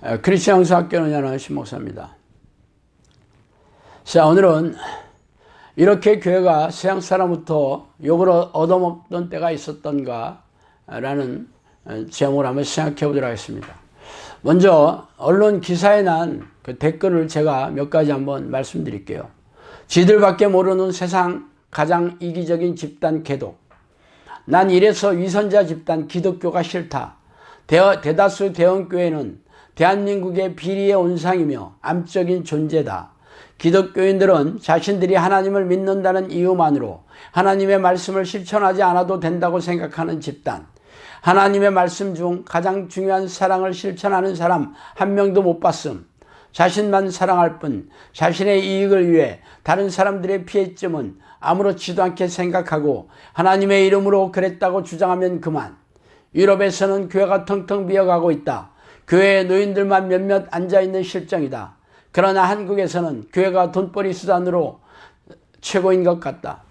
크리스천 영수학교 운영하는 신목사입니다. 자, 오늘은 이렇게 교회가 서양 사람부터 욕을 얻어먹던 때가 있었던가 라는 제목을 한번 생각해 보도록 하겠습니다. 먼저 언론 기사에 난 그 댓글을 제가 몇 가지 한번 말씀드릴게요. 지들밖에 모르는 세상 가장 이기적인 집단 개독. 난 이래서 위선자 집단 기독교가 싫다. 대다수 대형교회는 대한민국의 비리의 온상이며 암적인 존재다. 기독교인들은 자신들이 하나님을 믿는다는 이유만으로 하나님의 말씀을 실천하지 않아도 된다고 생각하는 집단. 하나님의 말씀 중 가장 중요한 사랑을 실천하는 사람 한 명도 못 봤음. 자신만 사랑할 뿐 자신의 이익을 위해 다른 사람들의 피해점은 아무렇지도 않게 생각하고 하나님의 이름으로 그랬다고 주장하면 그만. 유럽에서는 교회가 텅텅 비어가고 있다. 교회에 노인들만 몇몇 앉아있는 실정이다. 그러나 한국에서는 교회가 돈벌이 수단으로 최고인 것 같다.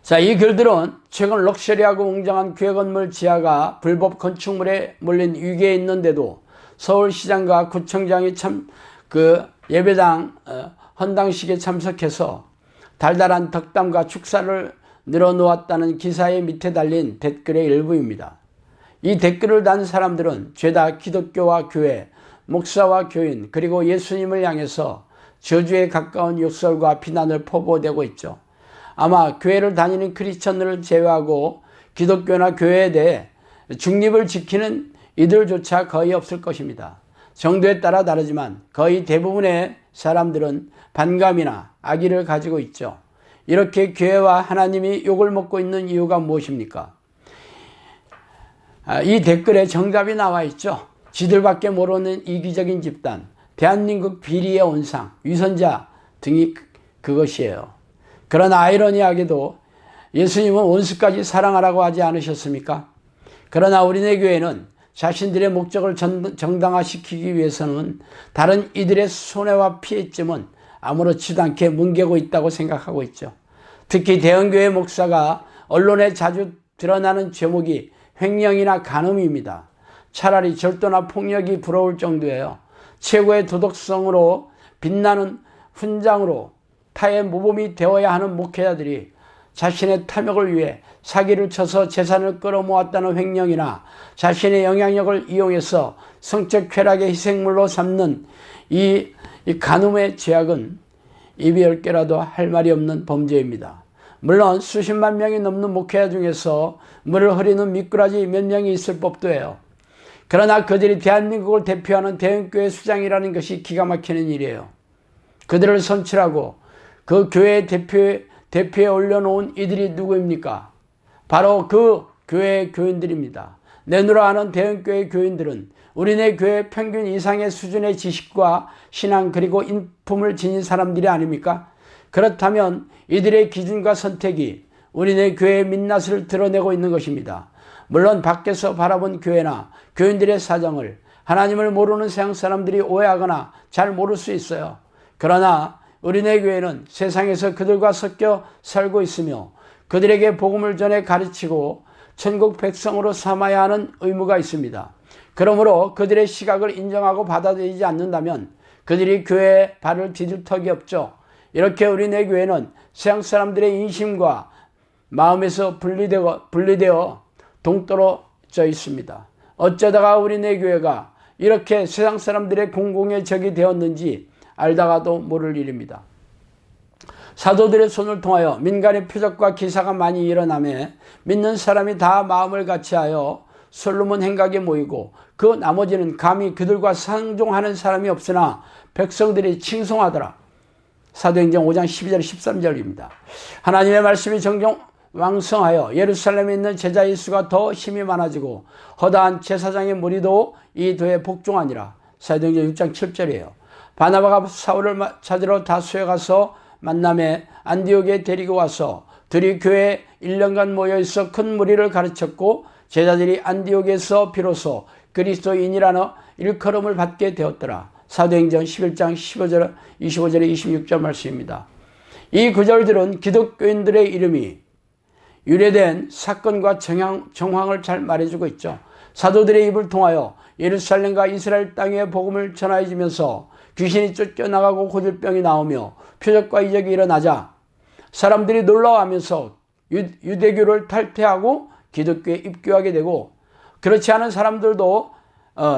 자, 이 글들은 최근 럭셔리하고 웅장한 교회 건물 지하가 불법 건축물에 몰린 위기에 있는데도 서울시장과 구청장이 예배당 헌당식에 참석해서 달달한 덕담과 축사를 늘어놓았다는 기사의 밑에 달린 댓글의 일부입니다. 이 댓글을 단 사람들은 죄다 기독교와 교회, 목사와 교인 그리고 예수님을 향해서 저주에 가까운 욕설과 비난을 포부되고 있죠. 아마 교회를 다니는 크리스천들을 제외하고 기독교나 교회에 대해 중립을 지키는 이들조차 거의 없을 것입니다. 정도에 따라 다르지만 거의 대부분의 사람들은 반감이나 악의를 가지고 있죠. 이렇게 교회와 하나님이 욕을 먹고 있는 이유가 무엇입니까? 이 댓글에 정답이 나와 있죠. 지들밖에 모르는 이기적인 집단, 대한민국 비리의 온상, 위선자 등이 그것이에요. 그러나 아이러니하게도 예수님은 원수까지 사랑하라고 하지 않으셨습니까? 그러나 우리네 교회는 자신들의 목적을 정당화시키기 위해서는 다른 이들의 손해와 피해점은 아무렇지도 않게 뭉개고 있다고 생각하고 있죠. 특히 대형교회 목사가 언론에 자주 드러나는 제목이 횡령이나 간음입니다. 차라리 절도나 폭력이 부러울 정도예요. 최고의 도덕성으로 빛나는 훈장으로 타의 모범이 되어야 하는 목회자들이 자신의 탐욕을 위해 사기를 쳐서 재산을 끌어모았다는 횡령이나 자신의 영향력을 이용해서 성적 쾌락의 희생물로 삼는 이 간음의 죄악은 입이 10개라도 할 말이 없는 범죄입니다. 물론 수십만 명이 넘는 목회자 중에서 물을 흐리는 미꾸라지 몇 명이 있을 법도 해요. 그러나 그들이 대한민국을 대표하는 대형교회 수장이라는 것이 기가 막히는 일이에요. 그들을 선출하고 그 교회 대표에 올려놓은 이들이 누구입니까? 바로 그 교회의 교인들입니다. 내놓으라 하는 대형교회 교인들은 우리네 교회 평균 이상의 수준의 지식과 신앙 그리고 인품을 지닌 사람들이 아닙니까? 그렇다면 이들의 기준과 선택이 우리네 교회의 민낯을 드러내고 있는 것입니다. 물론 밖에서 바라본 교회나 교인들의 사정을 하나님을 모르는 세상 사람들이 오해하거나 잘 모를 수 있어요. 그러나 우리네 교회는 세상에서 그들과 섞여 살고 있으며 그들에게 복음을 전해 가르치고 천국 백성으로 삼아야 하는 의무가 있습니다. 그러므로 그들의 시각을 인정하고 받아들이지 않는다면 그들이 교회에 발을 디딜 턱이 없죠. 이렇게 우리네 교회는 세상 사람들의 인심과 마음에서 분리되어 동떨어져 있습니다. 어쩌다가 우리네 교회가 이렇게 세상 사람들의 공공의 적이 되었는지 알다가도 모를 일입니다. 사도들의 손을 통하여 민간의 표적과 기사가 많이 일어나며 믿는 사람이 다 마음을 같이하여 솔로몬 행각에 모이고 그 나머지는 감히 그들과 상종하는 사람이 없으나 백성들이 칭송하더라. 사도행전 5장 12절 13절입니다. 하나님의 말씀이 정정 왕성하여 예루살렘에 있는 제자의 수가 더 힘이 많아지고 허다한 제사장의 무리도 이 도에 복종하니라. 사도행전 6장 7절이에요. 바나바가 사울을 찾으러 다수에 가서 만남에 안디옥에 데리고 와서 둘이 교회에 1년간 모여있어 큰 무리를 가르쳤고 제자들이 안디옥에서 비로소 그리스도인이라는 일컬음을 받게 되었더라. 사도행전 11장 15절, 25절에 26절 말씀입니다. 이 구절들은 기독교인들의 이름이 유래된 사건과 정황을 잘 말해주고 있죠. 사도들의 입을 통하여 예루살렘과 이스라엘 땅에 복음을 전하여지면서 귀신이 쫓겨나가고 고질병이 나오며 표적과 이적이 일어나자 사람들이 놀라워하면서 유대교를 탈퇴하고 기독교에 입교하게 되고, 그렇지 않은 사람들도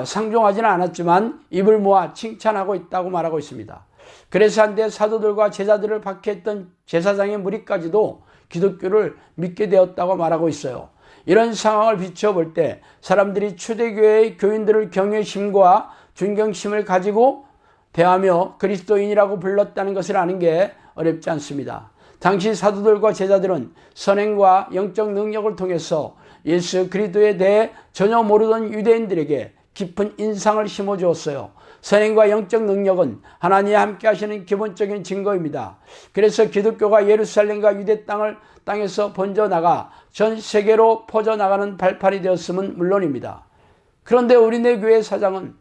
상종하지는 않았지만 입을 모아 칭찬하고 있다고 말하고 있습니다. 그래서 한때 사도들과 제자들을 박해했던 제사장의 무리까지도 기독교를 믿게 되었다고 말하고 있어요. 이런 상황을 비춰볼 때 사람들이 초대교회의 교인들을 경외심과 존경심을 가지고 대하며 그리스도인이라고 불렀다는 것을 아는 게 어렵지 않습니다. 당시 사도들과 제자들은 선행과 영적 능력을 통해서 예수 그리스도에 대해 전혀 모르던 유대인들에게 깊은 인상을 심어주었어요. 선행과 영적 능력은 하나님이 함께 하시는 기본적인 증거입니다. 그래서 기독교가 예루살렘과 유대 땅에서 번져나가 전 세계로 퍼져나가는 발판이 되었음은 물론입니다. 그런데 우리네 교회 사장은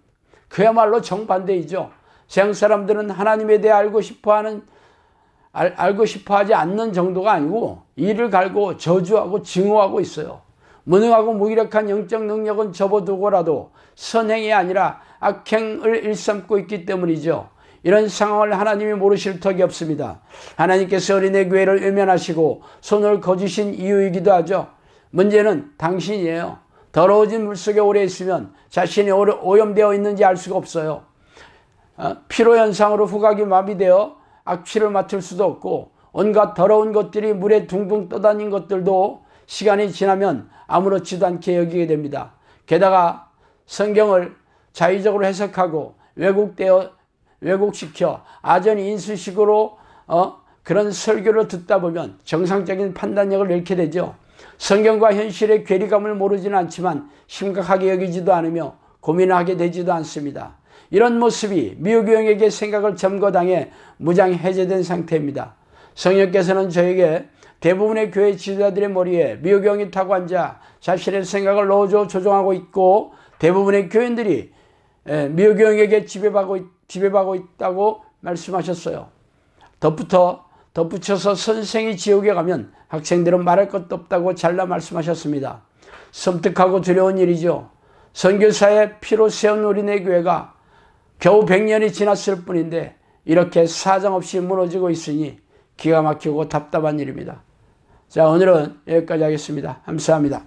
그야말로 정반대이죠. 세상 사람들은 하나님에 대해 알고 싶어하지 않는 정도가 아니고 이를 갈고 저주하고 증오하고 있어요. 무능하고 무기력한 영적 능력은 접어두고라도 선행이 아니라 악행을 일삼고 있기 때문이죠. 이런 상황을 하나님이 모르실 턱이 없습니다. 하나님께서 어린애 교회를 외면하시고 손을 거주신 이유이기도 하죠. 문제는 당신이에요. 더러워진 물속에 오래 있으면 자신이 오염되어 있는지 알 수가 없어요. 피로현상으로 후각이 마비되어 악취를 맡을 수도 없고, 온갖 더러운 것들이 물에 둥둥 떠다닌 것들도 시간이 지나면 아무렇지도 않게 여기게 됩니다. 게다가 성경을 자의적으로 해석하고 왜곡시켜 아전 인수식으로 그런 설교를 듣다 보면 정상적인 판단력을 잃게 되죠. 성경과 현실의 괴리감을 모르지는 않지만 심각하게 여기지도 않으며 고민하게 되지도 않습니다. 이런 모습이 미호교형에게 생각을 점거당해 무장해제된 상태입니다. 성령께서는 저에게 대부분의 교회 지도자들의 머리에 미호교형이 타고 앉아 자신의 생각을 넣어줘 조종하고 있고, 대부분의 교인들이 미호교형에게 지배받고 있다고 말씀하셨어요. 덧붙여서 선생이 지옥에 가면 학생들은 말할 것도 없다고 잘라 말씀하셨습니다. 섬뜩하고 두려운 일이죠. 선교사의 피로 세운 우리네 교회가 겨우 100년이 지났을 뿐인데 이렇게 사정없이 무너지고 있으니 기가 막히고 답답한 일입니다. 자, 오늘은 여기까지 하겠습니다. 감사합니다.